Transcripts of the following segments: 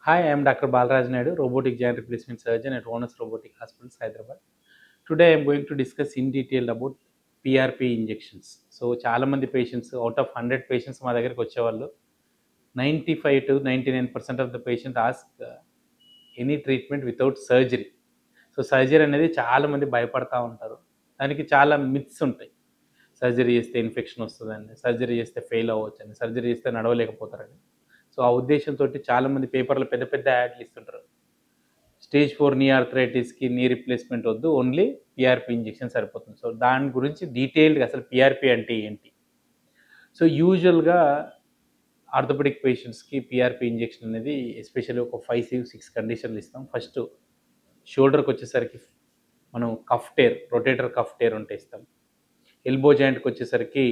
Hi, I am Dr. Balaraj Naidu, robotic joint replacement surgeon at Onus Robotic Hospitals, Hyderabad. Today, I am going to discuss in detail about PRP injections. So, చాలా మంది patients out of 100 patients మా దగ్గరికి వచ్చేవాళ్ళు 95 to 99% of the patient ask any treatment without surgery. So surgery అనేది చాలామంది భయపడతా ఉంటారు. దానికి చాలా మిత్స్ ఉంటాయి. సర్జరీ చేస్తే ఇన్ఫెక్షన్ వస్తుందని, సర్జరీ చేస్తే ఫెయిల్ అవ్వచ్చని, సర్జరీ చేస్తే నడవలేకపోతారని. సో ఆ ఉద్దేశంతో చాలామంది పేపర్లో పెద్ద పెద్ద యాడ్లు ఇస్తుంటారు. స్టేజ్ 4 నీ ఆర్థరైటిస్కి నీ రిప్లేస్మెంట్ వద్దు, ఓన్లీ పిఆర్పి ఇంజెక్షన్ సరిపోతుంది. సో దాని గురించి డీటెయిల్డ్గా అసలు పిఆర్పి అంటే ఏంటి. సో యూజువల్గా ఆర్థోపెడిక్ పేషెంట్స్కి పిఆర్పి ఇంజెక్షన్ అనేది ఎస్పెషల్లీ ఒక 5-6 కండిషన్లు ఇస్తాం. ఫస్ట్ షోల్డర్కి వచ్చేసరికి మనం cuff tear, rotator cuff tear ఉంటే ఇస్తాం. ఎల్బో జాయింట్కి వచ్చేసరికి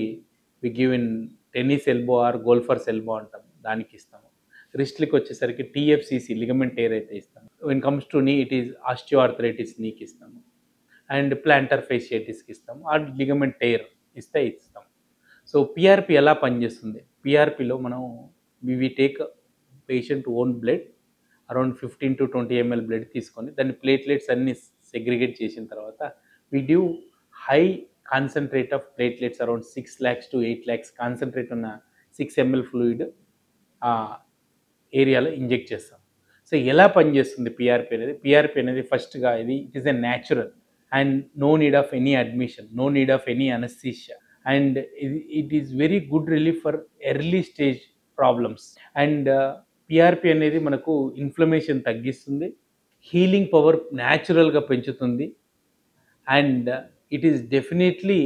we give in tennis elbow or golfer's elbow అంటాం, దానికి ఇస్తాము. రిస్ట్లకి వచ్చేసరికి టీఎఫ్సిసి లిగమెంట్ టేర్ అయితే ఇస్తాము. When comes to knee it is osteoarthritis నీకి ఇస్తాము, అండ్ ప్లాంటర్ ఫేషియటిస్కి ఇస్తాము, ఆ లిగమెంట్ టేర్ ఇస్తాం. సో పిఆర్పి ఎలా పనిచేస్తుంది? పిఆర్పిలో మనం we take patient own blood around 15 to 20 ml blood తీసుకొని దాన్ని ప్లేట్లెట్స్ అన్ని సెగ్రిగేట్ చేసిన తర్వాత we do high concentrate of platelets around 6 lakhs to 8 lakhs concentrate ఉన్న 6 ml ఫ్లూయిడ్ ఆ ఏరియాలో ఇంజెక్ట్ చేస్తాం. సో ఎలా పనిచేస్తుంది పిఆర్పి అనేది? పిఆర్పి అనేది ఫస్ట్గా it is a natural and no need of any admission, no need of any anaesthesia, and it is very good relief for early stage problems. And PRP అనేది మనకు inflammation తగ్గిస్తుంది, healing power న్యాచురల్గా పెంచుతుంది, and it is definitely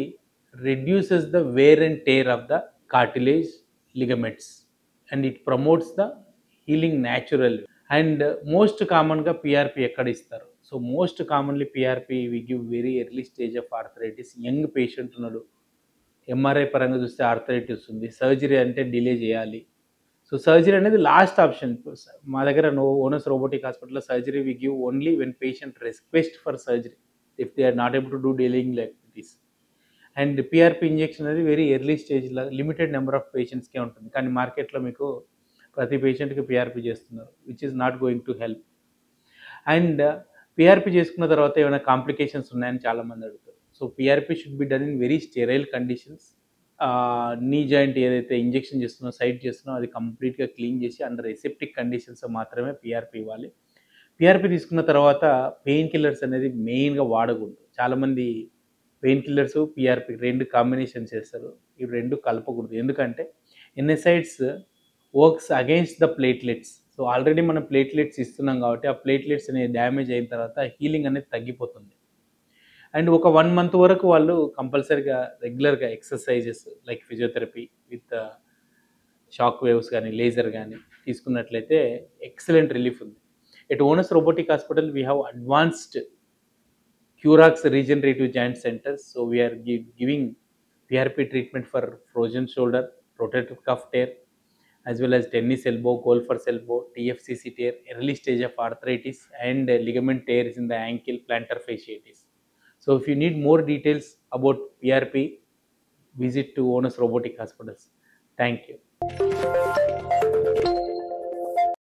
reduces the wear and tear of the cartilage ligaments, and it promotes the healing naturally. And most commonగా పిఆర్పి ఎక్కడ ఇస్తారు? So most commonly PRP we give very early stage of arthritis. Young patient ఉన్నాడు, MRI పరంగా చూస్తే arthritis ఉంది, surgery అంటే delay చేయాలి. సో సర్జరీ అనేది లాస్ట్ ఆప్షన్. మా దగ్గర ఓనస్ రోబోటిక్ హాస్పిటల్లో surgery we give only when patient request for surgery if they are not able to do dealing activities. And PRP injection అనేది వెరీ ఎర్లీ స్టేజ్లో limited number of పేషెంట్స్కే ఉంటుంది, కానీ మార్కెట్లో మీకు ప్రతి పేషెంట్కి పిఆర్పి చేస్తున్నారు, which is not going to help. And PRP చేసుకున్న తర్వాత ఏమైనా కాంప్లికేషన్స్ ఉన్నాయని చాలామంది అడుగుతారు. So PRP should be done in very sterile conditions. Knee joint ఏదైతే ఇంజెక్షన్ చేస్తున్నో సైట్ చేస్తున్నో అది కంప్లీట్గా క్లీన్ చేసి అండర్ ఎసెప్టిక్ కండిషన్స్ మాత్రమే పిఆర్పి ఇవ్వాలి. పిఆర్పి తీసుకున్న తర్వాత పెయిన్ కిల్లర్స్ అనేది మెయిన్గా వాడకూడదు. చాలామంది పెయిన్ కిల్లర్స్ పిఆర్పి రెండు కాంబినేషన్ చేస్తారు, ఇవి రెండు కలపకూడదు. ఎందుకంటే ఎన్ఎసైడ్స్ works against the platelets. So already మనం ప్లేట్లెట్స్ ఇస్తున్నాం కాబట్టి ఆ ప్లేట్లెట్స్ అనేది డ్యామేజ్ అయిన తర్వాత హీలింగ్ అనేది తగ్గిపోతుంది. అండ్ ఒక 1 month వరకు వాళ్ళు కంపల్సరీగా రెగ్యులర్గా exercises like physiotherapy with shock waves కానీ లేజర్ కానీ తీసుకున్నట్లయితే ఎక్సలెంట్ రిలీఫ్ ఉంది. At Onus robotic hospital we have advanced Curax regenerative joint centres. So we're giving PRP treatment for frozen shoulder, rotator cuff tear, as well as tennis elbow, golfer's elbow, TFCC tear, early stage of arthritis, and ligament tears in the ankle, plantar fasciitis. So if you need more details about PRP, visit to Onus Robotic Hospitals. Thank you.